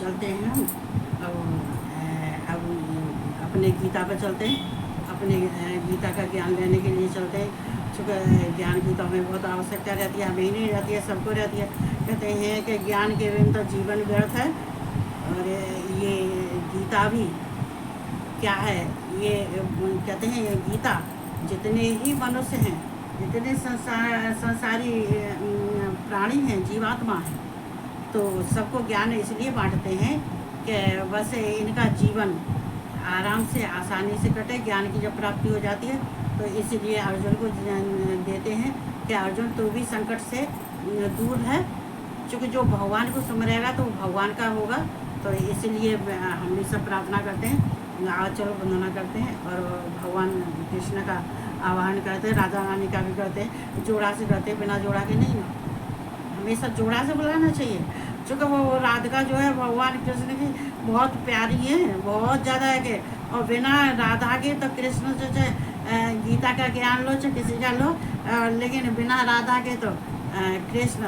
चलते हैं हम। अब अपने गीता पर चलते हैं, अपने गीता का ज्ञान लेने के लिए चलते हैं। चूँकि ज्ञान की तो हमें बहुत आवश्यकता रहती है, हमें ही नहीं रहती है, सबको रहती है। कहते हैं कि ज्ञान के बिन तो जीवन व्यर्थ है। और ये गीता भी क्या है, ये कहते हैं ये गीता जितने ही मनुष्य हैं, जितने संसारी प्राणी हैं, जीवात्मा हैं, तो सबको ज्ञान इसलिए बांटते हैं कि बस इनका जीवन आराम से आसानी से कटे। ज्ञान की जब प्राप्ति हो जाती है तो इसीलिए अर्जुन को देते हैं कि अर्जुन तो भी संकट से दूर है, क्योंकि जो भगवान को सुमरेगा तो भगवान का होगा। तो इसीलिए हम भी सब प्रार्थना करते हैं, आज चलो वंदना करते हैं और भगवान कृष्ण का आह्वान करते हैं, राधा रानी का भी करते हैं, जोड़ा से करते हैं, बिना जोड़ा के नहीं। हमेशा जोड़ा से बुलाना चाहिए, क्योंकि वो राधिका जो है भगवान कृष्ण की बहुत प्यारी है, बहुत ज़्यादा है कि, और बिना राधा के तो कृष्ण जो है गीता का ज्ञान लो चाहे किसी का लो, लेकिन बिना राधा के तो कृष्ण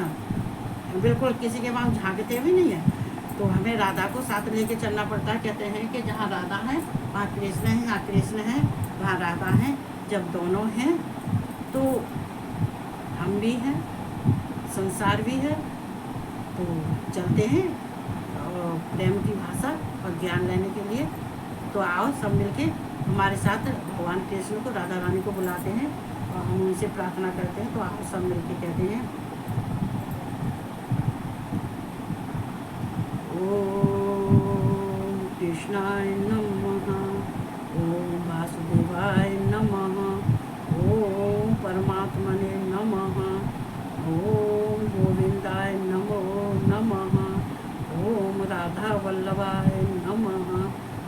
बिल्कुल किसी के वहाँ झांकते भी नहीं है। तो हमें राधा को साथ लेके चलना पड़ता है। कहते हैं कि जहाँ राधा है वहाँ कृष्ण है, जहाँ कृष्ण है वहाँ राधा है। जब दोनों हैं तो हम भी हैं, संसार भी है। तो चलते हैं और प्रेम की भाषा और ज्ञान लेने के लिए। तो आओ सब मिलके हमारे साथ भगवान कृष्ण को, राधा रानी को बुलाते हैं और हम उनसे प्रार्थना करते हैं। तो आओ सब मिलके कहते हैं, ओम कृष्णाय नमः, ओम वासुदेवाय नमः, ओम परमात्मने नमः, ओम गोविंदाय नमो नमः, ओम राधा वल्लभाय नमः।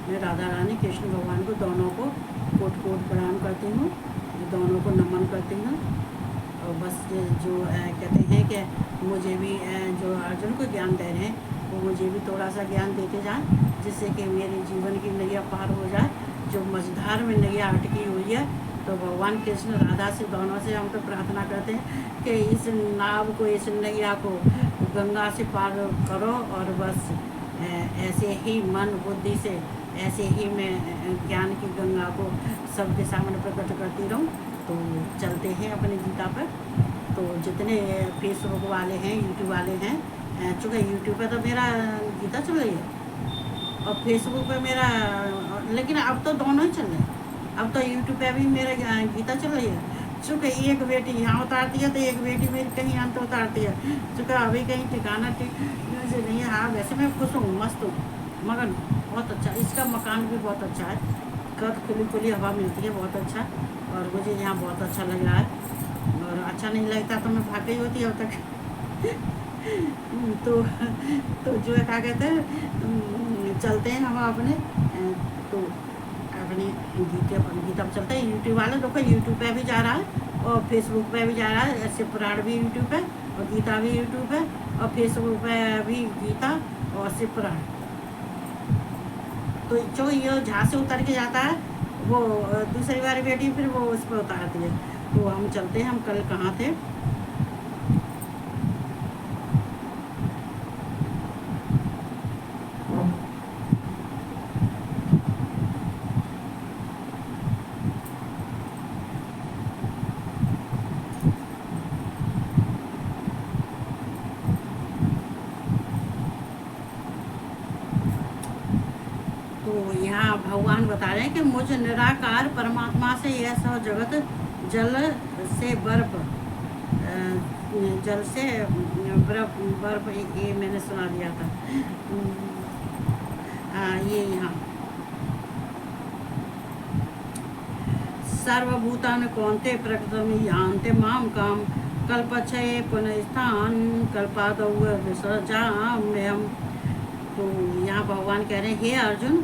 मैं राधा रानी कृष्ण भगवान को दोनों को कोट कोट प्रणाम करती हूँ, दोनों को नमन करती हूँ। और बस जो कहते हैं कि मुझे भी जो अर्जुन को ज्ञान दे रहे हैं वो मुझे भी थोड़ा सा ज्ञान देते जाएं, जिससे कि मेरे जीवन की नैया पार हो जाए। जो मझधार में नैया अटकी हुई है, तो भगवान कृष्ण राधा से दोनों से हम तो प्रार्थना करते हैं कि इस नाव को, इस नैया को गंगा से पार करो। और बस ऐसे ही मन बुद्धि से, ऐसे ही मैं ज्ञान की गंगा को सबके सामने प्रकट करती रहूं। तो चलते हैं अपनी गीता पर। तो जितने फेसबुक वाले हैं, यूट्यूब वाले हैं, चूँकि यूट्यूब पर तो मेरा गीता चल रही है और फेसबुक पे मेरा, लेकिन अब तो दोनों ही चल रहे हैं। अब तो यूट्यूब पे भी मेरा गीता चल रही है। चूँकि एक बेटी यहाँ उतारती है तो एक बेटी मेरी कहीं अंत उतारती है। चूँकि अभी कहीं ठिकाना ठीक से नहीं है। हाँ, वैसे मैं खुश हूँ, मस्त हूँ, मगर बहुत अच्छा। इसका मकान भी बहुत अच्छा है, कद खुली खुली हवा मिलती है, बहुत अच्छा। और मुझे यहाँ बहुत अच्छा लग रहा है। और अच्छा नहीं लगता तो मैं भाग गई होती अब तक। तो जो है क्या कहते हैं, चलते हैं हम अपने तो अपनी गीता पर चलते हैं। यूट्यूब वाले देखो, यूट्यूब पे भी जा रहा है और फेसबुक पे भी जा रहा है। ऐसे पुराण भी यूट्यूब पे और गीता भी यूट्यूब पे और फेसबुक पे भी गीता और शिव पुराण। तो जो ये जहाँ से उतर के जाता है वो दूसरी बार बेटी फिर वो उस पर उतारती है। तो हम चलते हैं, हम कल कहाँ थे, तो यहाँ भगवान बता रहे हैं कि मुझ निराकार परमात्मा से यह सब जगत जल से बर्फ, जल से बर्फ ये मैंने सुना दिया था। ये यहाँ सर्वभूतान कौन्ते प्रकृतम यान्ते माम काम कल्पक्षये पुनस्थान कल्पादौ विसर्जाम्यहम्। तो यहाँ भगवान कह रहे हैं, हे अर्जुन,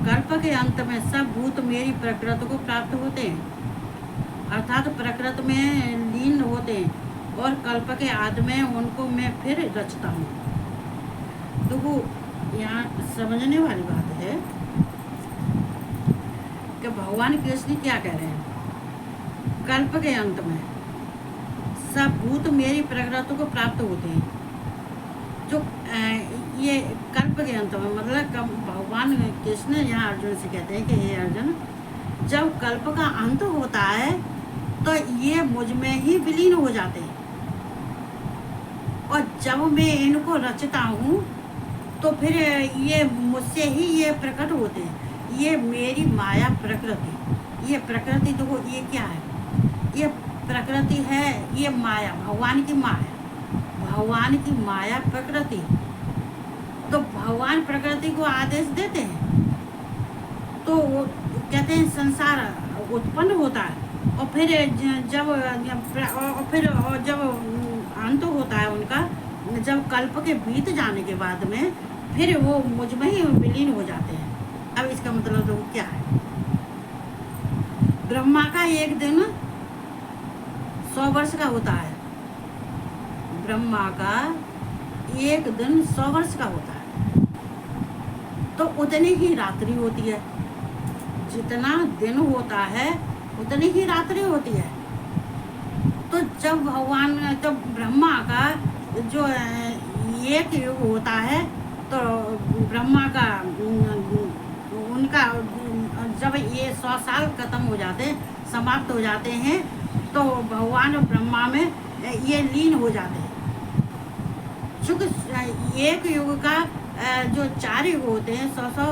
कल्प के अंत में सब भूत मेरी प्रकृति को प्राप्त होते हैं, अर्थात प्रकृति में लीन होते हैं, और कल्प के आदि में उनको मैं फिर रचता हूँ। तो वो यहाँ समझने वाली बात है कि भगवान कृष्ण क्या कह रहे हैं, कल्प के अंत में सब भूत मेरी प्रकृति को प्राप्त होते हैं। जो ये कल्प के अंत में, मतलब भगवान कृष्ण यहाँ अर्जुन से कहते हैं कि हे अर्जुन, जब कल्प का अंत होता है तो ये मुझ में ही विलीन हो जाते हैं, और जब मैं इनको रचता हूँ तो फिर ये मुझसे ही ये प्रकट होते हैं। ये मेरी माया प्रकृति, ये प्रकृति देखो ये क्या है, ये प्रकृति है, ये माया, भगवान की माया, भगवान की माया प्रकृति। तो भगवान प्रकृति को आदेश देते हैं तो वो कहते हैं संसार उत्पन्न होता है, और फिर जब अंत होता है उनका, जब कल्प के बीत जाने के बाद में फिर वो मुझ में ही विलीन हो जाते हैं। अब इसका मतलब तो क्या है, ब्रह्मा का एक दिन 100 वर्ष का होता है, ब्रह्मा का एक दिन 100 वर्ष का होता है, तो उतनी ही रात्रि होती है, जितना दिन होता है उतनी ही रात्रि होती है। तो जब भगवान, जब ब्रह्मा का जो एक युग होता है, तो ब्रह्मा का उनका जब ये 100 साल खत्म हो जाते, समाप्त हो जाते हैं, तो भगवान ब्रह्मा में ये लीन हो जाते हैं। चूँकि एक युग का जो 4 युग होते हैं 100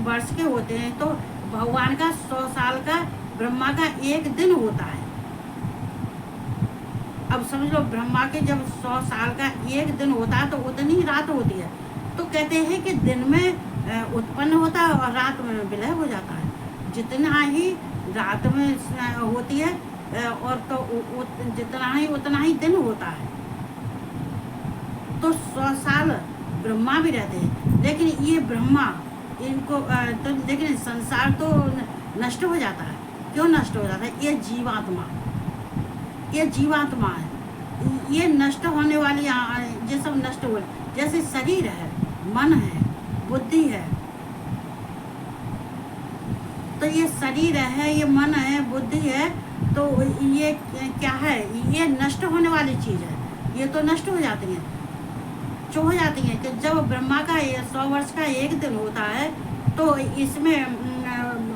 वर्ष के होते हैं, तो भगवान का 100 साल का, ब्रह्मा का एक दिन होता है। अब समझ लो, ब्रह्मा के जब 100 साल का एक दिन होता है तो उतनी ही रात होती है। तो कहते हैं कि दिन में उत्पन्न होता है और रात में विलय हो जाता है। जितना ही रात में होती है और तो जितना ही उतना ही दिन होता है। तो 100 साल ब्रह्मा भी रहते हैं, लेकिन ये ब्रह्मा इनको तो, लेकिन संसार तो नष्ट हो जाता है। क्यों नष्ट हो जाता है? ये जीवात्मा है, ये नष्ट होने वाली, ये सब नष्ट हो, जैसे शरीर है, मन है, बुद्धि है, तो ये शरीर है, ये मन है, बुद्धि है, तो ये क्या है? ये नष्ट होने वाली चीज़ है। ये तो नष्ट हो जाती हैं, जो हो जाती हैं कि जब ब्रह्मा का 100 वर्ष का एक दिन होता है तो इसमें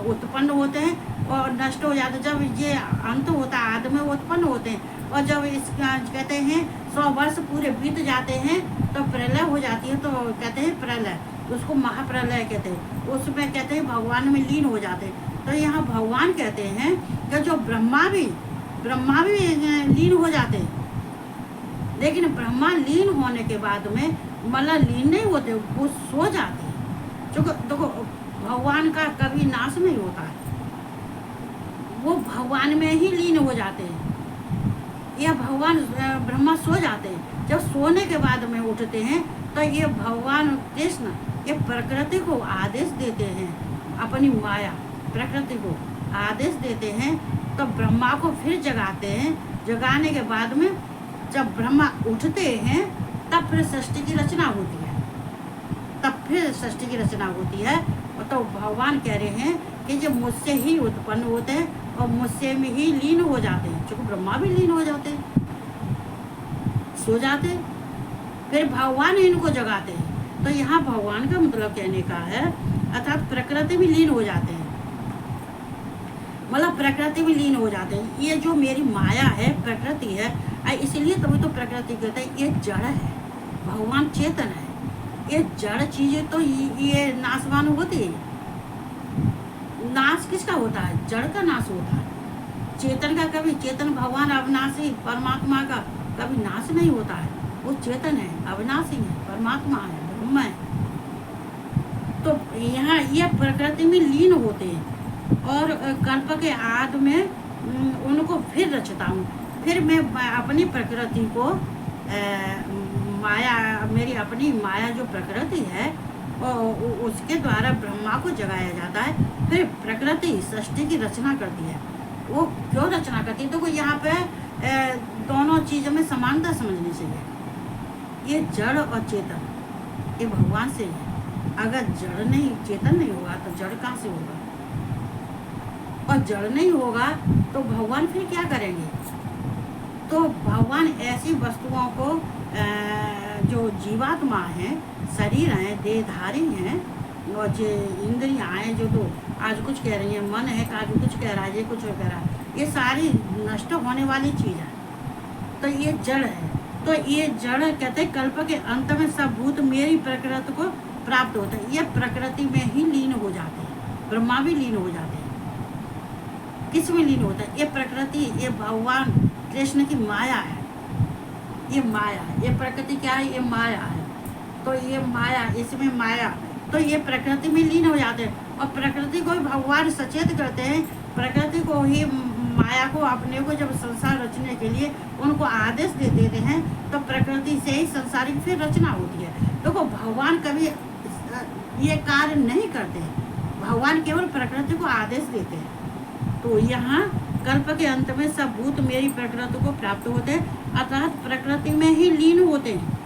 उत्पन्न होते हैं और नष्ट हो जाते हैं। जब ये अंत होता है, आदि में उत्पन्न होते हैं, और जब इस कहते हैं 100 वर्ष पूरे बीत जाते हैं तो प्रलय हो जाती है, तो कहते हैं प्रलय, उसको महाप्रलय कहते हैं। उसमें कहते हैं भगवान में लीन हो जाते हैं। तो यहाँ भगवान कहते हैं कि जो ब्रह्मा भी लीन हो जाते हैं, लेकिन ब्रह्मा लीन होने के बाद में मतलब लीन नहीं होते, वो सो जाते हैं। जो देखो, भगवान का कभी नाश नहीं होता है, वो भगवान में ही लीन हो जाते हैं। यह भगवान ब्रह्मा सो जाते हैं। जब सोने के बाद में उठते हैं तो ये भगवान कृष्ण ये प्रकृति को आदेश देते हैं, अपनी माया प्रकृति को आदेश देते हैं, तो ब्रह्मा को फिर जगाते हैं। जगाने के बाद में जब ब्रह्मा उठते हैं तब फिर सृष्टि की रचना होती है, और तो भगवान कह रहे हैं कि जो मुझसे ही उत्पन्न होते हैं और मुझसे में ही लीन हो जाते हैं। चूँकि ब्रह्मा भी लीन हो जाते हैं, सो जाते हैं, फिर भगवान इनको जगाते हैं। तो यहाँ भगवान का मतलब कहने का है, अर्थात प्रकृति भी लीन हो जाते हैं, मतलब प्रकृति भी लीन हो जाते हैं। ये जो मेरी माया है, प्रकृति है, इसलिए तभी तो प्रकृति कहते हैं ये जड़ है, भगवान चेतन है। ये जड़ चीजें तो ये नाशवान होती है। नाश किसका होता है? जड़ का नाश होता है। चेतन का कभी, चेतन भगवान अविनाशी परमात्मा का कभी नाश नहीं होता है। वो चेतन है, अविनाशी है, परमात्मा है, ब्रह्म है। तो यहाँ ये प्रकृति में लीन होते हैं और कल्प के आदि में उनको फिर रचता हूँ। फिर मैं अपनी प्रकृति को माया, मेरी अपनी माया जो प्रकृति है उसके द्वारा ब्रह्मा को जगाया जाता है। फिर प्रकृति सृष्टि की रचना करती है। वो क्यों रचना करती है? तो यहाँ पे दोनों चीज़ों में समानता समझनी चाहिए। ये जड़ और चेतन ये भगवान से है। अगर जड़ नहीं, चेतन नहीं होगा तो जड़ कहाँ से होगा? और जड़ नहीं होगा तो भगवान फिर क्या करेंगे? तो भगवान ऐसी वस्तुओं को जो जीवात्मा हैं, शरीर हैं, देहधारी हैं, और जो इंद्रियां हैं, जो तो आज कुछ कह रही हैं, मन है आज कुछ कह रहा है, ये कुछ कह रहा है, ये सारी नष्ट होने वाली चीज़ है। तो ये जड़ है। तो ये जड़ कहते हैं कल्प के अंत में सब भूत मेरी प्रकृति को प्राप्त होते हैं। ये प्रकृति में ही लीन हो जाते हैं। ब्रह्मा भी लीन हो जाते हैं। किस में लीन होता है? ये प्रकृति, ये भगवान कृष्ण की माया है। ये माया है। ये प्रकृति क्या है? ये माया है। तो ये माया, इसमें माया, तो ये प्रकृति में लीन हो जाते हैं। और प्रकृति को ही भगवान सचेत करते हैं। प्रकृति को ही, माया को, अपने को जब संसार रचने के लिए उनको आदेश दे देते हैं, तो प्रकृति से ही संसार की फिर रचना होती है। देखो भगवान कभी ये कार्य नहीं करते हैं। भगवान केवल प्रकृति को आदेश देते हैं। तो यहाँ कल्प के अंत में सब भूत मेरी प्रकृति को प्राप्त होते हैं, अर्थात प्रकृति में ही लीन होते हैं।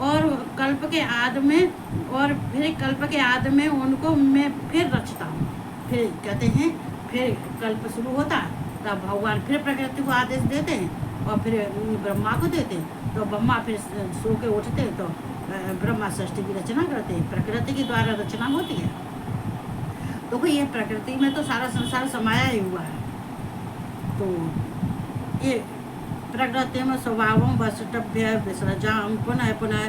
और कल्प के आदि में, और फिर कल्प के आदि में उनको मैं फिर रचता हूँ। फिर कहते हैं, फिर कल्प शुरू होता है, तब भगवान फिर प्रकृति को आदेश देते हैं और फिर ब्रह्मा को देते हैं। तो ब्रह्मा फिर सो के उठते हैं, तो ब्रह्मा सृष्टि की रचना करते हैं। प्रकृति के द्वारा रचना होती है। तो कोई ये प्रकृति में तो सारा संसार समाया ही हुआ है। तो ये प्रकृति में स्वभावम वसटभ्य विसृजाम पुनः पुनः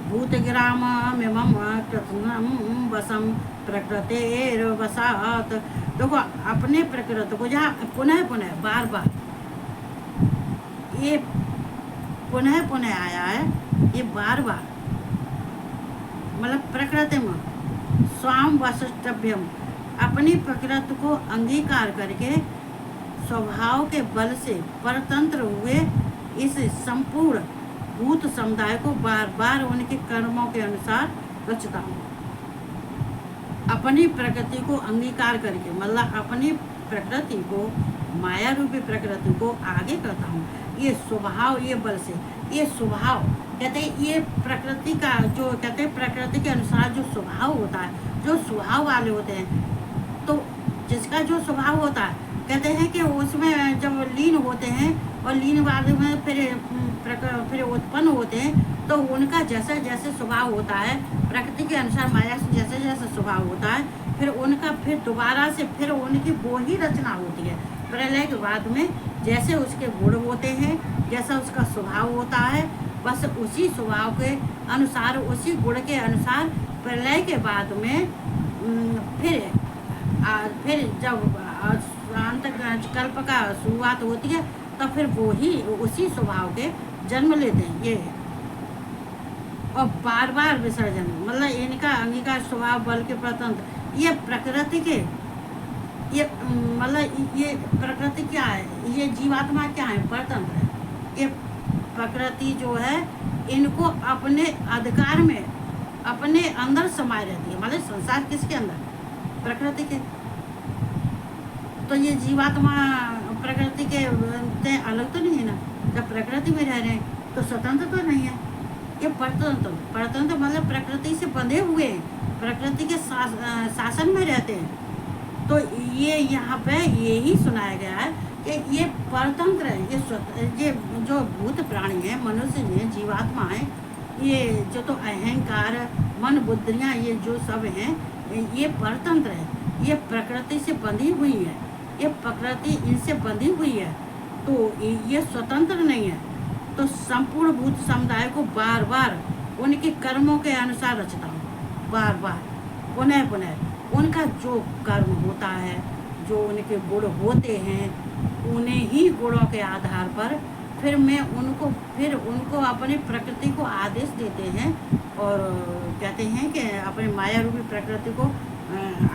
भूतग्राममिमं कृत्स्नं वशं प्रकृतेर्वशात्। देखो अपने प्रकृति को जहाँ पुनः पुनः बार बार, ये पुनः पुनः आया है, ये बार बार, मतलब प्रकृति में स्वाम वसटभ्यम, अपनी प्रकृति को अंगीकार करके स्वभाव के बल से परतंत्र हुए इस संपूर्ण भूत समुदाय को बार बार उनके कर्मों के अनुसार रचता हूँ। अपनी प्रकृति को अंगीकार करके, मतलब अपनी प्रकृति को, माया रूपी प्रकृति को आगे करता हूँ। ये स्वभाव, ये बल से, ये स्वभाव कहते हैं, ये प्रकृति का जो कहते हैं, प्रकृति के अनुसार जो स्वभाव होता है, जो स्वभाव वाले होते हैं, तो जिसका जो स्वभाव होता है, कहते हैं कि उसमें जब लीन होते हैं और लीन बाद में फिर उत्पन्न होते हैं, तो उनका जैसा जैसे स्वभाव होता है, प्रकृति के अनुसार माया से जैसे जैसे स्वभाव होता है, फिर उनका फिर दोबारा से फिर उनकी वो ही रचना होती है। प्रलय के बाद में जैसे उसके गुण होते हैं, जैसा उसका स्वभाव होता है, बस उसी स्वभाव के अनुसार, उसी गुण के अनुसार प्रलय के बाद में फिर जब अंत कल्प का शुरुआत होती है, तो फिर वो ही उसी स्वभाव के जन्म लेते हैं। ये और बार बार विसर्जन, मतलब इनका अंगीकार स्वभाव बल के परतंत्र, ये प्रकृति के, ये मतलब ये प्रकृति क्या है, ये जीवात्मा क्या है, परतंत्र है। ये प्रकृति जो है, इनको अपने अधिकार में, अपने अंदर समाये रहती है। मतलब संसार किसके अंदर? प्रकृति के। तो ये जीवात्मा प्रकृति के अलग तो नहीं है ना। जब प्रकृति में रह रहे हैं तो स्वतंत्र तो नहीं है। ये परतंत्र मतलब प्रकृति से बंधे हुए हैं, प्रकृति के शासन में रहते हैं। तो ये यहाँ पे यही सुनाया गया है कि ये परतंत्र है। ये जो भूत प्राणी है, मनुष्य हैं, जीवात्मा है, ये जो तो अहंकार, मन, बुद्धियाँ, ये जो सब हैं, ये परतंत्र है। ये प्रकृति से बंधी हुई है, ये प्रकृति इनसे बंधी हुई है, तो ये स्वतंत्र नहीं है। तो संपूर्ण भूत समुदाय को बार बार उनके कर्मों के अनुसार रचता हूँ। बार बार पुनः पुनः उनका जो कर्म होता है, जो उनके गुण होते हैं, उन्हें ही गुणों के आधार पर फिर उनको अपनी प्रकृति को आदेश देते हैं। और कहते हैं कि अपने माया रूपी प्रकृति को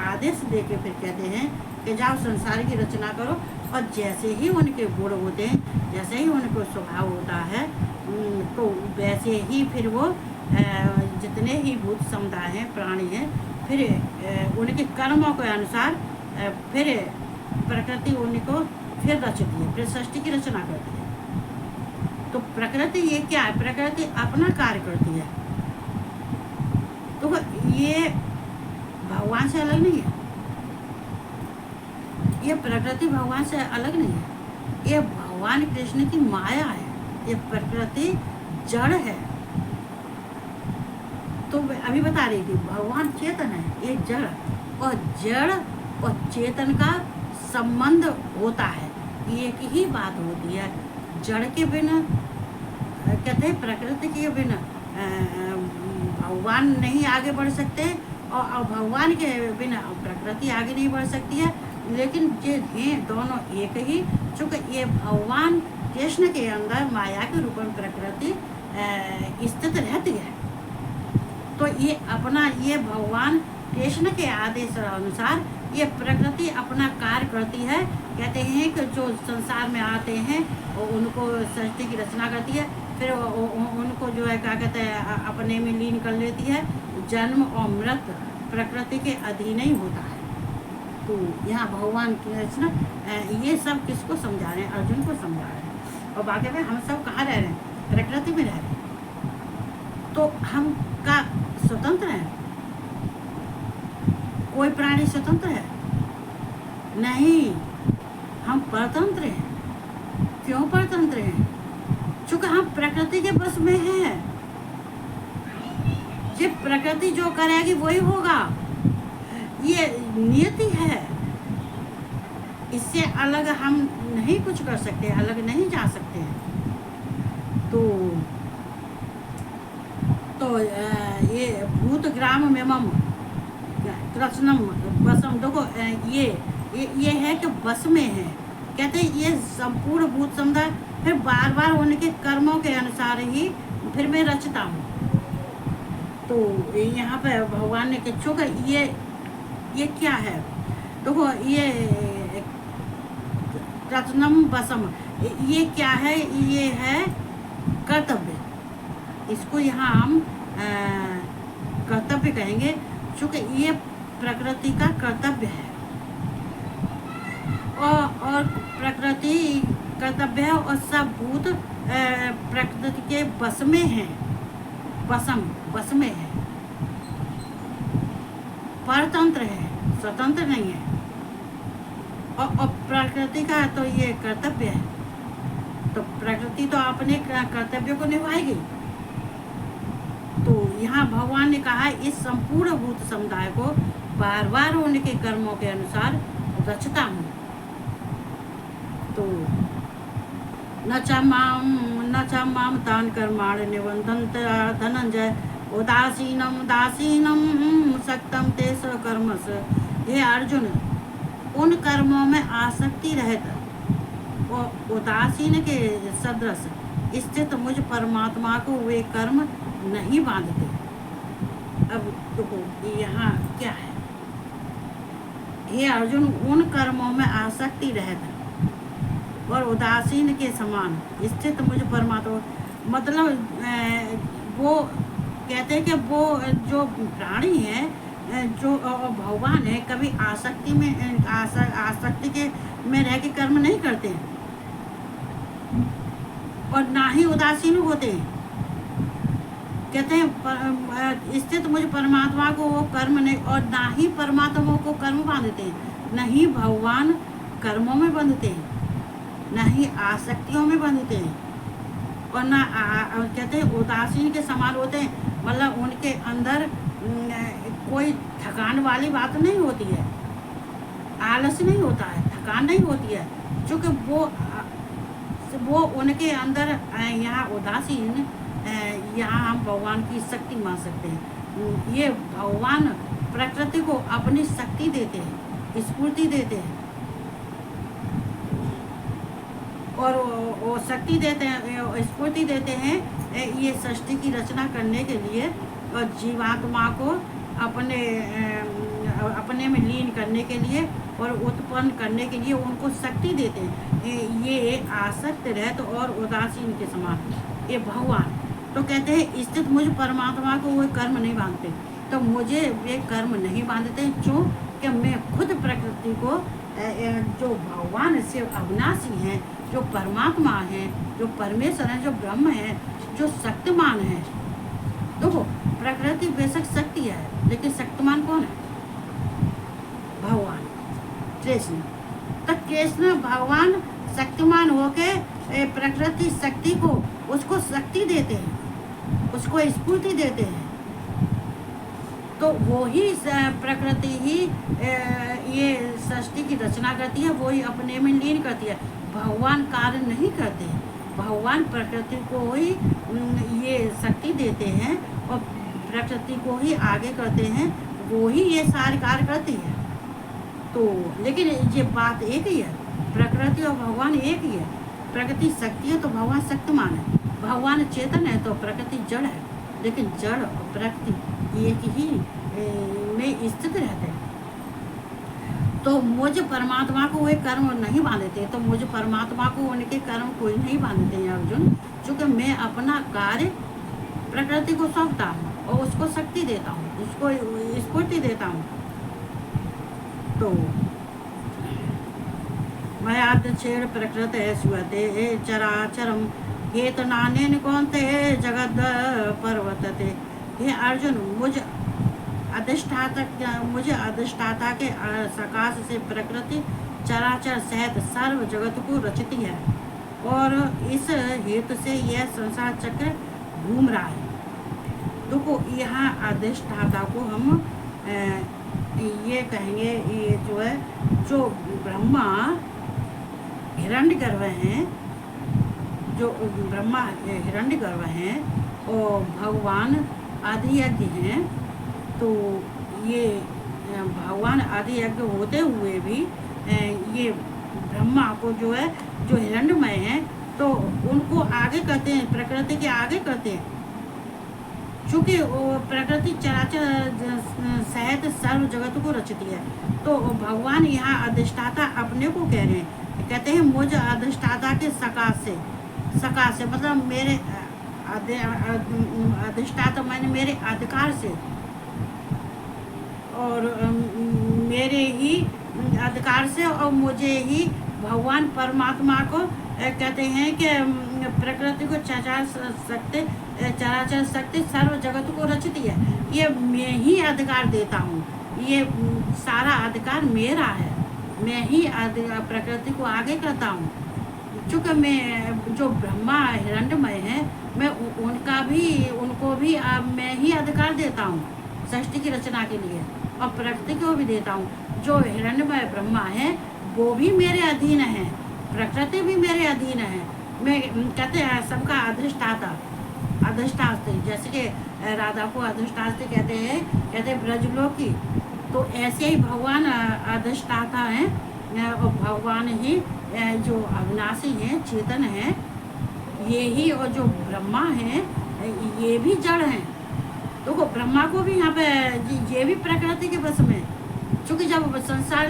आदेश दे के फिर कहते हैं कि जाओ संसार की रचना करो। और जैसे ही उनके गुण होते हैं, जैसे ही उनको स्वभाव होता है, तो वैसे ही फिर वो जितने ही भूत समुदाय हैं, प्राणी हैं, फिर उनके कर्मों के अनुसार फिर प्रकृति उनको फिर रचती है, फिर सृष्टि की रचना करती है। तो प्रकृति ये क्या है? प्रकृति अपना कार्य करती है। तो ये भगवान से अलग नहीं है। ये प्रकृति भगवान से अलग नहीं है। ये भगवान कृष्ण की माया है। ये प्रकृति जड़ है। तो मैं अभी बता रही थी भगवान चेतन है, ये जड़, और जड़ और चेतन का संबंध होता है, एक ही बात होती है। जड़ के बिना कहते हैं प्रकृति के बिना भगवान नहीं आगे बढ़ सकते, और भगवान के बिना प्रकृति आगे नहीं बढ़ सकती है। लेकिन ये हैं दोनों एक ही, चूँकि ये भगवान कृष्ण के अंदर माया के रूप में प्रकृति स्थित रहती है, तो ये भगवान कृष्ण के आदेश अनुसार ये प्रकृति अपना कार्य करती है। कहते हैं कि जो संसार में आते हैं उनको सृष्टि की रचना करती है, फिर उनको जो है क्या कहते हैं अपने में लीन कर लेती है। जन्म और मृत्यु प्रकृति के अधीन ही होता है। तो यहाँ भगवान कृष्ण ये सब किसको समझा रहे हैं? अर्जुन को समझा रहे हैं। और बाकी में हम सब कहाँ रह रहे हैं? प्रकृति में रह रहे हैं। तो हम का स्वतंत्र हैं? कोई प्राणी स्वतंत्र है? नहीं, हम परतंत्र हैं। क्यों परतंत्र हैं? चूंकि हम प्रकृति के बस में हैं। ये प्रकृति जो करेगी वही होगा, ये नियति है। इससे अलग हम नहीं कुछ कर सकते, अलग नहीं जा सकते हैं। तो ये भूत ग्राम में मम कृष्णम बसम, देखो ये है कि बस में है। कहते हैं ये संपूर्ण भूत समुदाय फिर बार बार उनके कर्मों के अनुसार ही फिर मैं रचता हूँ। तो यहाँ पे भगवान ने कहा चूँकि ये क्या है? देखो ये कृष्णम बसम, ये क्या है? ये है कर्तव्य। इसको यहाँ हम कर्तव्य कहेंगे, चूँकि ये प्रकृति का कर्तव्य है। और प्रकृति कर्तव्य है, और सब भूत प्रकृति के बस में हैं। बस में है, परतंत्र है, स्वतंत्र नहीं है। और प्रकृति का तो ये कर्तव्य है, तो प्रकृति तो अपने कर्तव्य को निभाएगी। तो यहाँ भगवान ने कहा इस संपूर्ण भूत समुदाय को बार बार उनके कर्मों के अनुसार रचता हूँ। तो न च माम तान कर्माण निबंधन्त धनंजय उदासीनम सक्तम ते कर्मस। हे अर्जुन, उन कर्मों में आसक्ति रहता और उदासीन के सदृश स्थित मुझ परमात्मा को वे कर्म नहीं बांधते। अब देखो यहाँ क्या है? हे अर्जुन, उन कर्मों में आसक्ति रहता और उदासीन के समान स्थित मुझ परमात्मा, मतलब वो कहते हैं कि वो जो प्राणी है, जो भगवान है, कभी आसक्ति के में रह के कर्म नहीं करते हैं और ना ही उदासीन होते हैं। कहते हैं स्थित मुझ परमात्मा को वो कर्म नहीं, और ना ही परमात्मा को कर्म बांधते हैं, न ही भगवान कर्मों में बंधते हैं, न ही आसक्तियों में बंधते हैं, और ना कहते हैं उदासीन के समान होते हैं। मतलब उनके अंदर कोई थकान वाली बात नहीं होती है, आलस नहीं होता है, थकान नहीं होती है, क्योंकि वो उनके अंदर यहाँ उदासीन, यहाँ हम भगवान की शक्ति मान सकते हैं। ये भगवान प्रकृति को अपनी शक्ति देते हैं, स्फूर्ति देते हैं, और वो शक्ति देते हैं, स्फूर्ति देते हैं ये सृष्टि की रचना करने के लिए, और जीवात्मा को अपने में लीन करने के लिए और उत्पन्न करने के लिए उनको शक्ति देते हैं। ये आसक्त रहत और उदासीन के समान ये भगवान। तो कहते हैं स्थित मुझ परमात्मा को वो कर्म नहीं बांधते, तो मुझे वे कर्म नहीं बांधते, क्यों कि मैं खुद प्रकृति को, जो भगवान से अविनाशी हैं, जो परमात्मा हैं, जो परमेश्वर हैं, जो ब्रह्म हैं, जो शक्तिमान है। देखो प्रकृति बेशक शक्ति है, लेकिन शक्तिमान कौन है? भगवान कृष्ण। तो कृष्ण भगवान शक्तिमान होके प्रकृति शक्ति को, उसको शक्ति देते हैं, उसको स्फूर्ति देते हैं, तो वो ही प्रकृति ही ये सृष्टि की रचना करती है, वो ही अपने में लीन करती है। भगवान कार्य नहीं करते, भगवान प्रकृति को ही ये शक्ति देते हैं और प्रकृति को ही आगे करते हैं, वो ही ये सारे कार्य करती है। तो लेकिन ये बात एक ही है, प्रकृति और भगवान एक ही है। प्रकृति शक्ति है तो भगवान शक्तिमान है, भगवान चेतन है तो प्रकृति जड़ है। लेकिन जड़ और प्रकृति एक ही में स्थित रहते हैं। तो मुझे परमात्मा को वे कर्म नहीं बांधते, तो मुझे परमात्मा को उनके कर्म कोई नहीं बांधते हैं अर्जुन, क्योंकि मैं अपना कार्य प्रकृति को सौंपता हूँ और उसको शक्ति देता हूँ, उसको स्फूर्ति देता हूँ। तो मयाद छेड़ प्रकृत है सुवते चराचरम हेत नानेन कौनते जगद पर्वतते। हे अर्जुन, मुझे अधिष्ठाता के सकाश से प्रकृति चराचर सहित सर्व जगत को रचती है और इस हेतु से यह संसार चक्र घूम रहा है। देखो यहाँ अधिष्ठाता को हम ये कहेंगे, ये जो है जो ब्रह्मा हिरण्यगर्भ हैं, जो ब्रह्मा हिरण्यगर्भ हैं और भगवान आदि यज्ञ हैं। तो ये भगवान आदि यज्ञ होते हुए भी ये ब्रह्मा को जो है जो हिरण्यमय हैं तो उनको आगे करते हैं, प्रकृति के आगे करते हैं, चूँकि प्रकृति चराचर सहित सर्व जगत को रचती है। तो भगवान यहाँ अधिष्ठाता अपने को कह रहे हैं, कहते हैं मुझ अधिष्ठाता के सकाश से मतलब मेरे अधिष्ठाता मैंने मेरे अधिकार से और मेरे ही अधिकार से और मुझे ही भगवान परमात्मा को कहते हैं कि प्रकृति को चराचर शक्ति सर्व जगत को रचती है, ये मैं ही अधिकार देता हूँ, ये सारा अधिकार मेरा है, मैं ही प्रकृति को आगे करता हूँ। चूँकि मैं जो ब्रह्मा हिरण्यमय है मैं उनको भी मैं ही अधिकार देता हूँ सृष्टि की रचना के लिए और प्रकृति को भी देता हूँ। जो हिरण्यमय ब्रह्मा है वो भी मेरे अधीन है, प्रकृति भी मेरे अधीन है। मैं कहते हैं सबका अधिष्ठात्री, जैसे कि राधा को अधिष्ठात्री कहते हैं ब्रजलोकी, तो ऐसे ही भगवान अधिष्ठाता हैं और भगवान ही जो अविनाशी हैं, चेतन हैं, ये ही, और जो ब्रह्मा हैं ये भी जड़ हैं। तो ब्रह्मा को भी यहाँ पे ये भी प्रकृति के बस में, क्योंकि जब संसार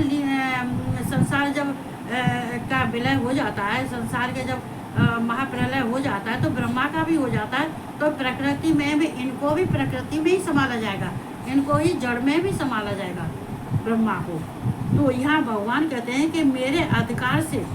जब का विलय हो जाता है, संसार के जब महाप्रलय हो जाता है तो ब्रह्मा का भी हो जाता है, तो प्रकृति में भी इनको भी प्रकृति में ही संभाला जाएगा, इनको ही जड़ में भी संभाला जाएगा ब्रह्मा को। तो यहाँ भगवान कहते हैं कि मेरे अधिकार से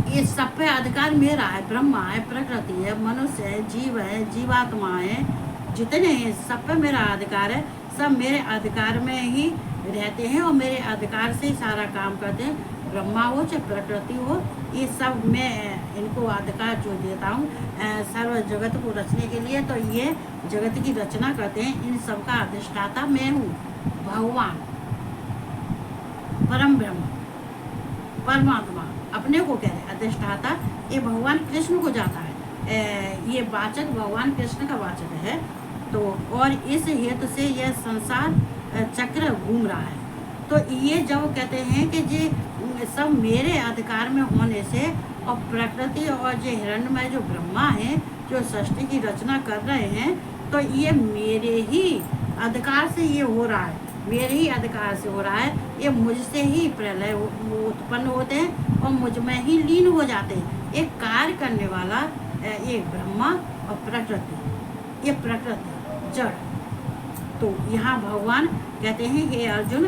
ये सब पे अधिकार मेरा है, ब्रह्मा है, प्रकृति है, मनुष्य है, जीव है, जीवात्मा है, जितने हैं सब पे मेरा अधिकार है, सब मेरे अधिकार में ही रहते हैं और मेरे अधिकार से ही सारा काम करते हैं। ब्रह्मा हो चाहे प्रकृति हो, ये सब मैं इनको अधिकार जो देता हूँ सर्व जगत को रचने के लिए, तो ये जगत की रचना करते हैं। इन सब का अधिष्ठाता मैं हूँ, भगवान परम ब्रह्म परमात्मा अपने को कह रहे अधिष्ठाता। ये भगवान कृष्ण को जाता है, ये वाचक भगवान कृष्ण का वाचक है। तो और इस हेतु से यह संसार चक्र घूम रहा है। तो ये जब कहते हैं कि ये सब मेरे अधिकार में होने से और प्रकृति और जो हिरण्यमय जो ब्रह्मा है जो सृष्टि की रचना कर रहे हैं, तो ये मेरे ही अधिकार से ये हो रहा है, मेरे ही अधिकार से हो रहा है। ये मुझसे ही प्रलय उत्पन्न होते हैं और मुझ में ही लीन हो जाते हैं। एक कार्य करने वाला एक ब्रह्मा और प्रकृति, ये प्रकृति जड़। तो यहाँ भगवान कहते हैं हे अर्जुन,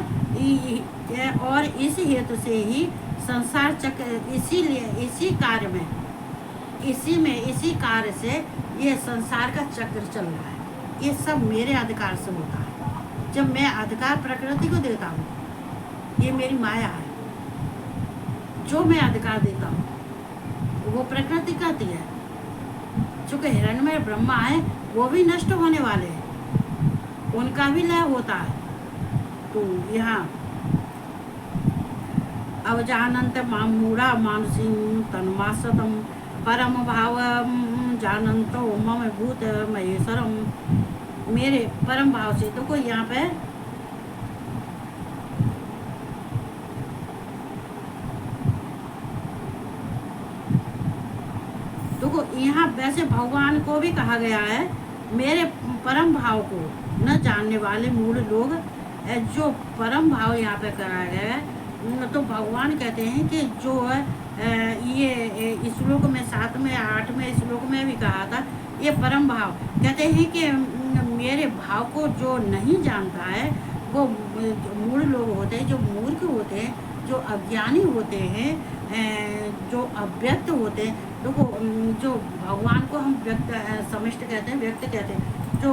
और इस हेतु से ही संसार चक्र, इसीलिए इसी कार्य में इसी कार्य से ये संसार का चक्र चल रहा है। ये सब मेरे अधिकार से होता है। जब मैं अधिकार प्रकृति को देता हूँ, ये मेरी माया है, जो मैं अधिकार देता हूँ वो प्रकृति करती है। चूँकि हिरण्यमय ब्रह्मा है वो भी नष्ट होने वाले हैं, उनका भी लय होता है। तो यहाँ अवजानंत मूढ़ा मानसी तन्मासतम परम भाव जानंतो मम भूत महेश्वरम। मेरे परम भाव से, तो कोई यहाँ पे तो यहाँ वैसे भगवान को भी कहा गया है मेरे परम भाव को न जानने वाले मूढ़ लोग, जो परम भाव यहाँ पे कराया गया है। तो भगवान कहते हैं कि जो ये श्लोक में 7 में 8 में श्लोक में भी कहा था, ये परम भाव कहते हैं कि मेरे भाव को जो नहीं जानता है वो मूढ़ लोग होते हैं, जो मूर्ख होते हैं, जो अज्ञानी होते हैं, जो अव्यक्त होते हैं। देखो जो भगवान को हम व्यक्त समिष्ट कहते हैं, व्यक्त कहते हैं। जो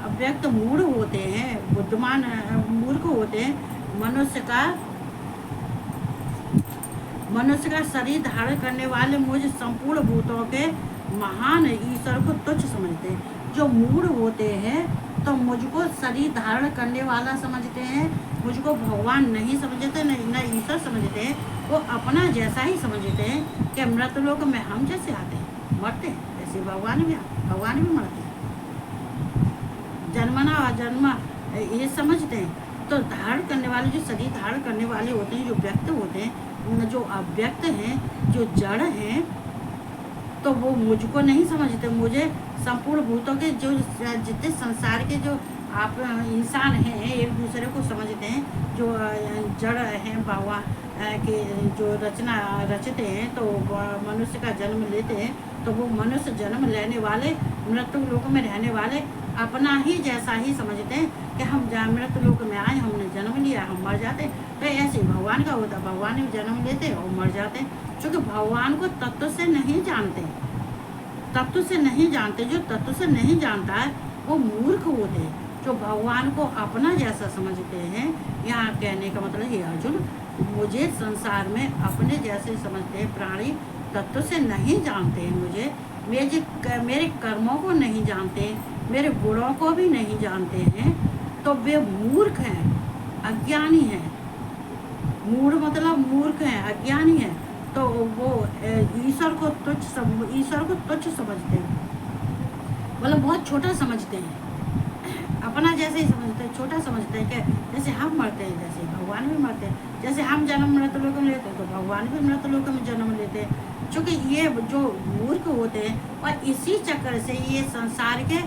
अव्यक्त मूढ़ होते हैं, बुद्धिमान मूर्ख होते हैं, मनुष्य का शरीर धारण करने वाले मुझे संपूर्ण भूतों के महान ईश्वर को तुच्छ समझते हैं। जो मूढ़ होते हैं तो मुझको शरीर धारण करने वाला समझते हैं, मुझको भगवान नहीं समझते, न ईश्वर समझते हैं। वो अपना जैसा ही समझते हैं कि मृतलोक में हम जैसे आते हैं मरते हैं, ऐसे भगवान भी मरते हैं, जन्मना और जन्म ये समझते हैं। तो धारण करने वाले, जो शरीर धारण करने वाले होते हैं, जो व्यक्त होते हैं, जो अव्यक्त हैं, जो जड़ हैं, तो वो मुझको नहीं समझते। मुझे संपूर्ण भूतों के जो जितने संसार के जो आप इंसान हैं एक दूसरे को समझते हैं, जो जड़ हैं भगवान के जो रचना रचते हैं, तो मनुष्य का जन्म लेते हैं, तो वो मनुष्य जन्म लेने वाले मृत्यु लोक में रहने वाले अपना ही जैसा ही समझते हैं कि हम मृत्यु लोक में आए, हमने जन्म लिया, हम मर जाते। तो ऐसे भगवान का होता, भगवान भी जन्म लेते और मर जाते, क्योंकि भगवान को तत्व से नहीं जानते, तत्व से नहीं जानते। जो तत्व से नहीं जानता है वो मूर्ख होते हैं, जो भगवान को अपना जैसा समझते हैं। यहाँ कहने का मतलब ये अर्जुन, मुझे संसार में अपने जैसे समझते हैं, प्राणी तत्व से नहीं जानते हैं, मुझे मेरे कर्मों को नहीं जानते, मेरे गुणों को भी नहीं जानते हैं, तो वे मूर्ख हैं, अज्ञानी हैं। मूढ़ मतलब मूर्ख हैं, अज्ञानी हैं। तो वो ईश्वर को तुच्छ समझते हैं, मतलब बहुत छोटा समझते हैं, अपना जैसे ही समझते हैं, छोटा समझते हैं कि जैसे हम मरते हैं जैसे भगवान भी मरते हैं, जैसे हम जन्म मृतलोक में लेते हैं तो भगवान भी मृतलोक में जन्म लेते हैं। क्योंकि ये जो मूर्ख होते हैं और इसी चक्कर से ये संसार के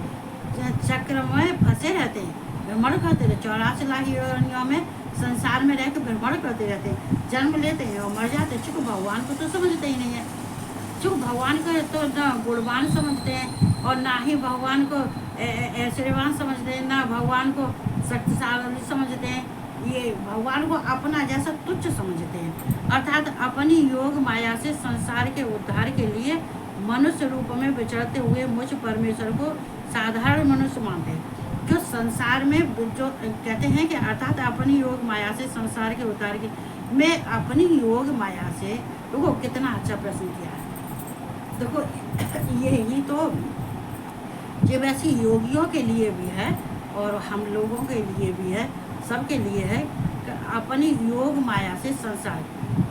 चक्र में फंसे रहते हैं, भ्रमण करते रहते, 84 लाख योनियों में संसार में रह के भ्रमण करते रहते हैं, जन्म लेते हैं और मर जाते हैं। चूँकि भगवान को तो समझते ही नहीं है, चूँकि भगवान को तो ना गुणवान समझते हैं और ना ही भगवान को ऐश्वर्यवान समझते हैं, ना भगवान को शक्तिशाली समझते हैं। ये भगवान को अपना जैसा तुच्छ समझते हैं, अर्थात अपनी योग माया से संसार के उद्धार के लिए मनुष्य रूप में विचरते हुए मुझ परमेश्वर को साधारण मनुष्य मानते हैं। जो संसार में जो कहते हैं कि अर्थात अपनी योग माया से संसार के उद्धार के, मैं अपनी योग माया से, देखो कितना अच्छा प्रश्न किया है। देखो यही तो ये वैसे योगियों के लिए भी है और हम लोगों के लिए भी है, सबके लिए है कि अपनी योग माया से संसार।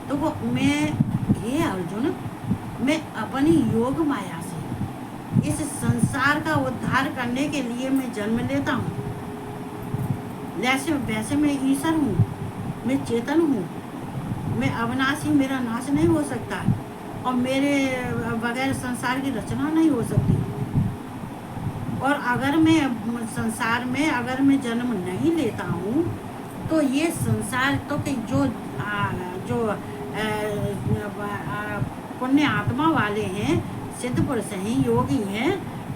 तो वो हे अर्जुन, मैं अपनी योग माया से इस संसार का उद्धार करने के लिए मैं जन्म लेता हूँ। वैसे मैं ईश्वर हूँ, मैं चेतन हूँ, मैं अविनाशी, मेरा नाश नहीं हो सकता और मेरे बगैर संसार की रचना नहीं हो सकती। और अगर मैं संसार में अगर मैं जन्म नहीं लेता हूँ तो ये संसार तो कि जो पुण्य आत्मा वाले हैं, सिद्ध पुरुष हैं, योगी हैं,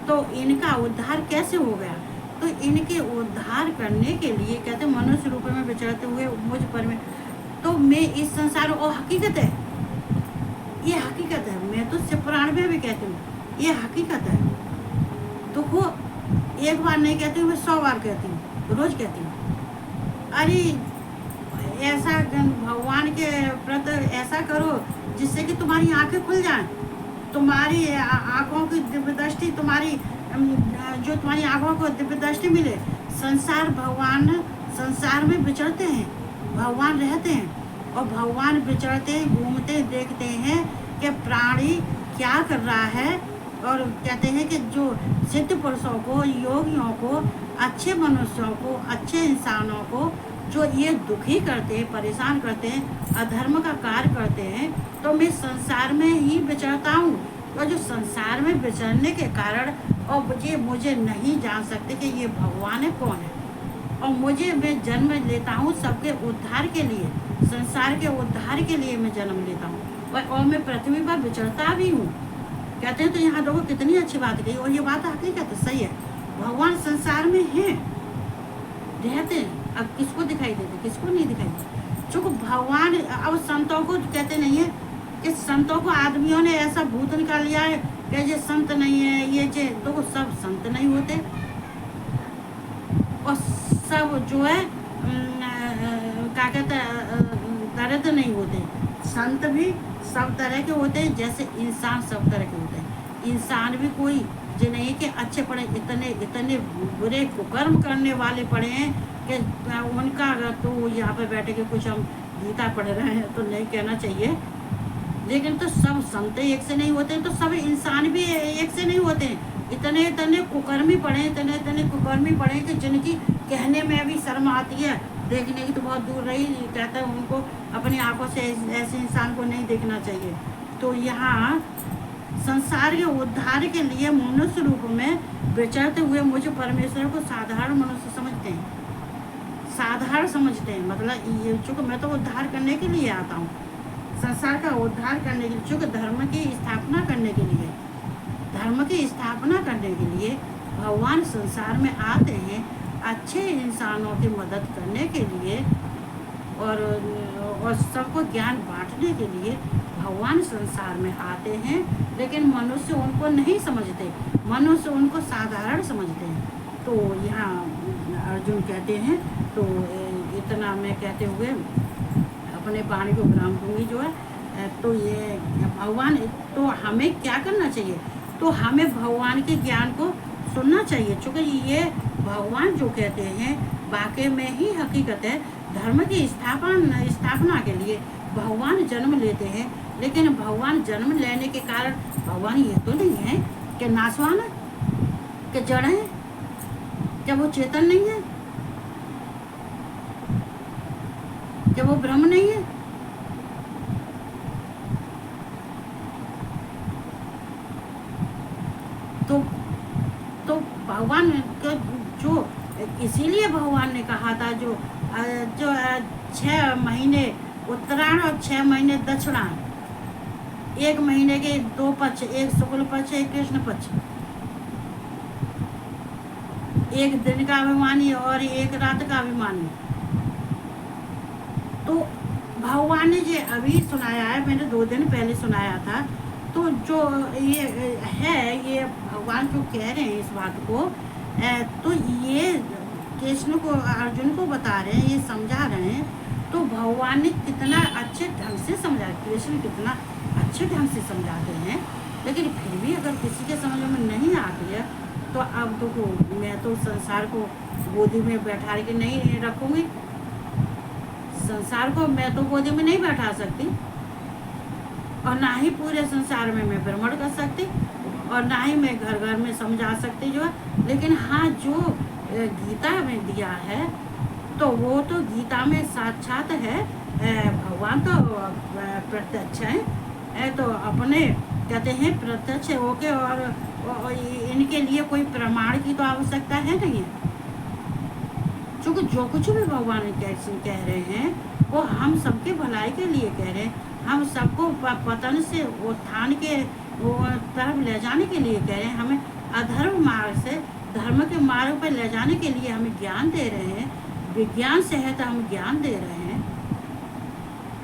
तो इनका उद्धार कैसे हो गया? तो इनके उद्धार करने के लिए कहते मनुष्य रूप में विचरते हुए मुझ पर में, तो मैं इस संसार, और हकीकत है, ये हकीकत है। मैं तो पुराण में भी कहती हूँ ये हकीकत है। तो वो एक बार नहीं कहती हूँ, मैं 100 बार कहती हूँ, रोज कहती हूँ। अरे ऐसा भगवान के प्रति ऐसा करो जिससे कि तुम्हारी आंखें खुल जाएं, तुम्हारी आंखों की दिव्य दृष्टि, तुम्हारी जो तुम्हारी आंखों को दिव्य दृष्टि मिले। संसार भगवान संसार में विचरते हैं, भगवान रहते हैं और भगवान विचरते घूमते देखते हैं कि प्राणी क्या कर रहा है। और कहते हैं कि जो सिद्ध पुरुषों को, योगियों को, अच्छे मनुष्यों को, अच्छे इंसानों को जो ये दुखी करते हैं, परेशान करते हैं, अधर्म का कार्य करते हैं, तो मैं संसार में ही विचरता हूँ। और जो संसार में विचरने के कारण और ये मुझे नहीं जान सकते कि ये भगवान है कौन है, और मैं जन्म लेता हूँ सबके उद्धार के लिए, संसार के उद्धार के लिए मैं जन्म लेता हूँ और मैं पृथ्वी पर विचरता भी हूँ। कहते हैं तो यहाँ देखो कितनी अच्छी बात कही, और ये बात हकीकत सही है। भगवान संसार में हैं, रहते हैं। अब किसको दिखाई देते, किसको नहीं दिखाई देते। चूँकि भगवान अब संतों को कहते नहीं है कि संतों को आदमियों ने ऐसा भूत निकाल लिया है कि ये संत नहीं है, ये जे तो सब संत नहीं होते, और सब जो है क्या कहते दर्द नहीं होते। संत भी सब तरह के होते हैं, जैसे इंसान सब तरह के होते हैं। इंसान भी कोई जो नहीं कि अच्छे पढ़े, इतने बुरे कुकर्म करने वाले पढ़े हैं कि उनका अगर तो यहाँ पे बैठे के कुछ हम गीता पढ़ रहे हैं तो नहीं कहना चाहिए, लेकिन तो सब संत एक से नहीं होते, तो सब इंसान भी एक से नहीं होते हैं। इतने कुकर्मी पढ़े, इतने कुकर्मी पढ़े कि जिनकी कहने में भी शर्म आती है, देखने की तो बहुत दूर रही। कहता है उनको अपनी आंखों से ऐसे इंसान को नहीं देखना चाहिए। तो यहाँ संसार के उद्धार के लिए मनुष्य रूप में विचरते हुए मुझे परमेश्वर को साधारण मनुष्य समझते हैं, साधारण समझते हैं। मतलब ये चूँकि मैं तो उद्धार करने के लिए आता हूँ, संसार का उद्धार करने के लिए, चूँकि धर्म की स्थापना करने के लिए, धर्म की स्थापना करने के लिए भगवान संसार में आते हैं, अच्छे इंसानों की मदद करने के लिए और सबको ज्ञान बांटने के लिए भगवान संसार में आते हैं। लेकिन मनुष्य उनको नहीं समझते, मनुष्य उनको साधारण समझते हैं। तो यहाँ अर्जुन कहते हैं, तो इतना मैं कहते हुए अपने वाणी को विराम दूंगी जो है। तो ये भगवान, तो हमें क्या करना चाहिए, तो हमें भगवान के ज्ञान को सुनना चाहिए। चूँकि ये भगवान जो कहते हैं वाकई में ही हकीकत है। धर्म की स्थापना के लिए भगवान जन्म लेते हैं, लेकिन भगवान जन्म लेने के कारण भगवान ये तो नहीं है कि नाशवान है, कि जड़ है, क्या वो चेतन नहीं है, क्या वो ब्रह्म नहीं है। तो भगवान जो इसीलिए भगवान ने कहा था जो 6 महीने उत्तरायण और 6 महीने दक्षिणायन, 1 महीने के 2 पक्ष, एक शुक्ल पक्ष, एक कृष्ण पक्ष, एक दिन का अभिमानी और एक रात का अभिमानी। तो भगवान ने जो अभी सुनाया है, मैंने 2 दिन पहले सुनाया था। तो जो ये है, ये भगवान जो कह रहे हैं इस बात को, तो ये कृष्ण को, अर्जुन को बता रहे हैं, ये समझा रहे हैं। तो भगवान ने कितना अच्छे ढंग से समझा, कृष्ण कितना अच्छे ढंग से समझाते हैं। लेकिन फिर भी अगर किसी के समझ में नहीं आती है, तो अब तो मैं तो संसार को गोदी में बैठा के नहीं रखूँगी। संसार को मैं तो गोदी में नहीं बैठा सकती, और ना ही पूरे संसार में मैं भ्रमण कर सकती, और ना ही मैं घर घर में समझा सकती जो है। लेकिन हाँ, जो गीता में दिया है तो वो तो गीता में साक्षात है। भगवान तो प्रत्यक्ष है, तो अपने कहते हैं प्रत्यक्ष होके, और इनके लिए कोई प्रमाण की तो आवश्यकता है नहीं है। चूँकि जो कुछ भी भगवान कह रहे हैं वो हम सबके भलाई के लिए कह रहे हैं, हम सबको पतन से उत्थान के तरफ ले जाने के लिए कह रहे हैं। हमें अधर्म मार्ग से धर्म के मार्ग पर ले जाने के लिए हमें ज्ञान दे रहे हैं, विज्ञान से है तो हम ज्ञान दे रहे हैं।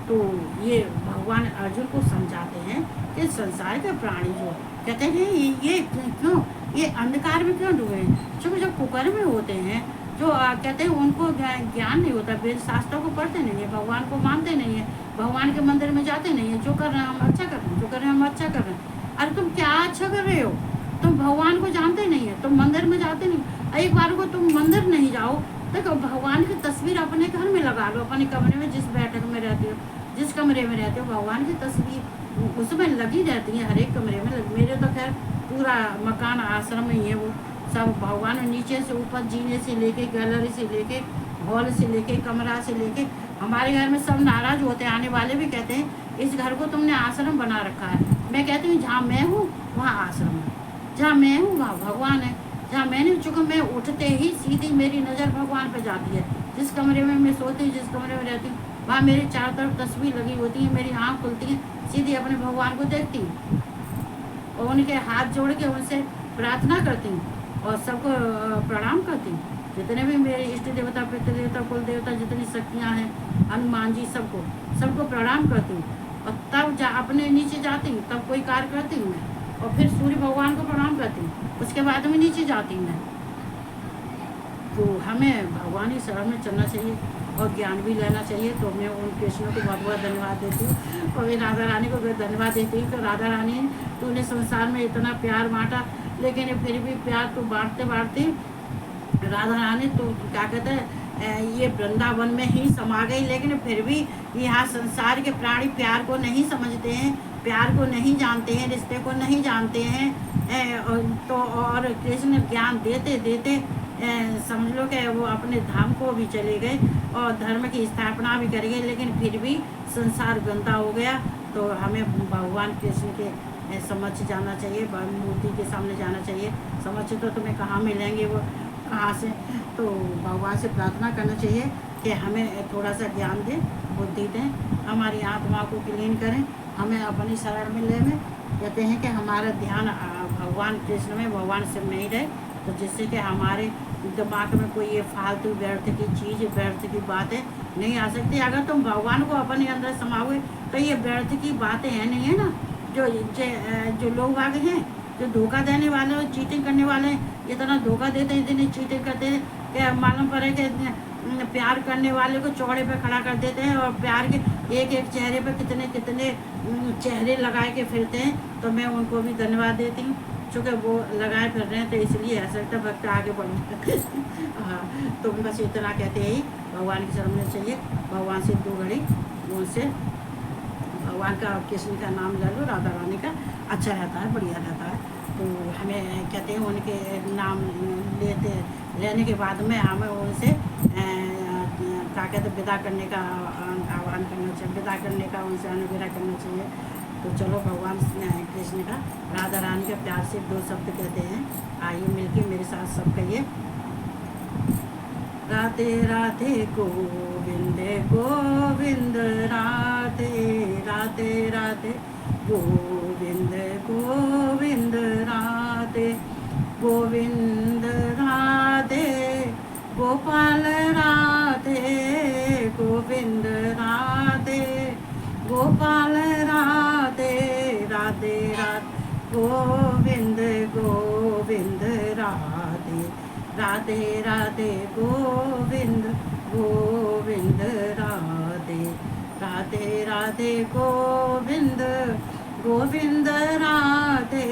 तो ये भगवान अर्जुन को समझाते हैं कि संसार के प्राणी जो कहते हैं ये क्यों, ये अंधकार में क्यों डूबे। क्योंकि जो कुकर्म में होते हैं, जो कहते हैं उनको ज्ञान नहीं होता, वेद शास्त्रों को पढ़ते नहीं है, भगवान को मानते नहीं है, भगवान के मंदिर में जाते नहीं है। जो कर रहे हैं हम अच्छा कर रहे हैं, जो कर रहे हैं हम अच्छा कर रहे हैं। अरे तुम क्या अच्छा कर रहे हो, तुम भगवान को जानते नहीं है, तुम मंदिर में जाते नहीं। एक बार को तुम मंदिर नहीं जाओ तो भगवान की तस्वीर अपने घर में लगा लो, अपने कमरे में, जिस बैठक में रहते हो, जिस कमरे में रहते हो, भगवान की तस्वीर उसमें लगी रहती है, हर एक कमरे में मेरे तो खैर पूरा मकान आश्रम ही है, वो सब भगवान नीचे से ऊपर, जीने से लेके, गैलरी से लेके, हॉल से लेके, कमरा से लेके, हमारे घर में सब नाराज होते हैं, आने वाले भी कहते हैं इस घर को तुमने आश्रम बना रखा है। मैं कहती हूँ जहाँ मैं हूँ वहाँ आश्रम है, जहाँ मैं हूँ वहाँ भगवान है। जहाँ मैंने चूँकि मैं उठते ही सीधी मेरी नज़र भगवान पे जाती है। जिस कमरे में मैं सोती हूँ, जिस कमरे में रहती हूँ, वहाँ मेरी चारों तरफ तस्वीर लगी होती है, मेरी आँख खुलती है, सीधी अपने भगवान को देखती हूँ और उनके हाथ जोड़ के उनसे प्रार्थना करती हूँ और सबको प्रणाम करती हूँ। जितने भी मेरे इष्ट देवता, पितृ देवता, कुल देवता, जितनी शक्तियाँ हैं, हनुमान जी, सबको प्रणाम करती हूँ और तब अपने नीचे जाती हूँ, तब कोई कार्य करती हूँ मैं और फिर सूर्य भगवान को प्रणाम करती हूँ, उसके बाद में नीचे जाती हूँ मैं। तो हमें भगवान ही शरण में चलना चाहिए और ज्ञान भी लेना चाहिए। तो मैं उन कृष्ण को बहुत बहुत धन्यवाद देती हूँ और मैं राधा रानी को धन्यवाद देती हूँ कि राधा रानी तूने संसार में इतना प्यार बांटा, लेकिन फिर भी प्यार तो बांटते बांटते राधा रानी तो क्या कहते हैं ये वृंदावन में ही समा गई, लेकिन फिर भी यहाँ संसार के प्राणी प्यार को नहीं समझते हैं, प्यार को नहीं जानते हैं, रिश्ते को नहीं जानते हैं। तो और कृष्ण ज्ञान देते देते समझ लो कि वो अपने धाम को भी चले गए और धर्म की स्थापना भी कर गए, लेकिन फिर भी संसार गंदा हो गया। तो हमें भगवान कृष्ण के समक्ष जाना चाहिए, मूर्ति के सामने जाना चाहिए। समक्ष तो तुम्हें कहाँ मिलेंगे, वो कहाँ से? तो भगवान से प्रार्थना करना चाहिए कि हमें थोड़ा सा ज्ञान दें, बुद्धि दें, हमारी आत्मा को क्लीन करें, हमें अपनी शरण में ले में। कहते हैं कि हमारा ध्यान भगवान कृष्ण में, भगवान से में ही रहे, तो जिससे कि हमारे दिमाग में कोई ये फालतू व्यर्थ की चीज़, व्यर्थ की बातें नहीं आ सकती। अगर तुम भगवान को अपने अंदर समाओगे तो ये व्यर्थ की बातें हैं नहीं है ना। जो लोग आगे हैं, जो धोखा देने वाले और चीटिंग करने वाले हैं, इतना धोखा देते हैं, इतनी चीटिंग करते हैं कि मालूम पड़े कि प्यार करने वाले को चौड़े पे खड़ा कर देते हैं और प्यार के एक एक चेहरे पे कितने कितने चेहरे लगाए के फिरते हैं। तो मैं उनको भी धन्यवाद देती हूँ, चूँकि वो लगाए फिर रहे हैं, तो इसलिए ऐसा लगता भक्त आगे बढ़े। हाँ, तो बस इतना कहते ही भगवान की शरण में चाहिए, भगवान से 2 घड़ी उनसे भगवान का, कृष्ण का नाम ले लो, राधा रानी का, अच्छा रहता है, बढ़िया रहता है। तो हमें कहते हैं उनके नाम लेने के बाद में हमें उनसे क्या कहते विदा करने का आह्वान करना चाहिए, विदा करने का उनसे अनुग्रह करना चाहिए। तो चलो भगवान कृष्ण का, राधा रानी का प्यार से 2 शब्द कहते हैं। आइए मिलके मेरे साथ सब कहिए, राधे राधे गोविंद गोविंद, राधे राधे राधे गोविंद गोविंद, राधे गोविंद राधे गोपाल, राधे गोविंद राधे गोपाल, राधे राधे राधे गोविंद गोविंद, राधे राधे राधे गोविंद गोविंद, राधे राधे राधे गोविंद गोविंद, राधे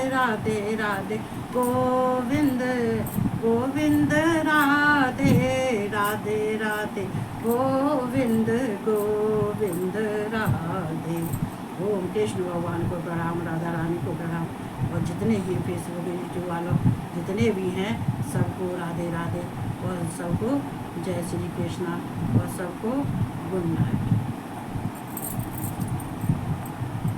राधे राधे गोविंद गोविंद, राधे राधे राधे गोविंद गोविंद, राधे। ओम कृष्ण भगवान को प्रणाम, राधा रानी को प्रणाम और जितने ही फेसबुक यूट्यूब वालों जितने भी हैं सबको राधे राधे और सबको जय श्री कृष्णा और सबको गुड नाइट।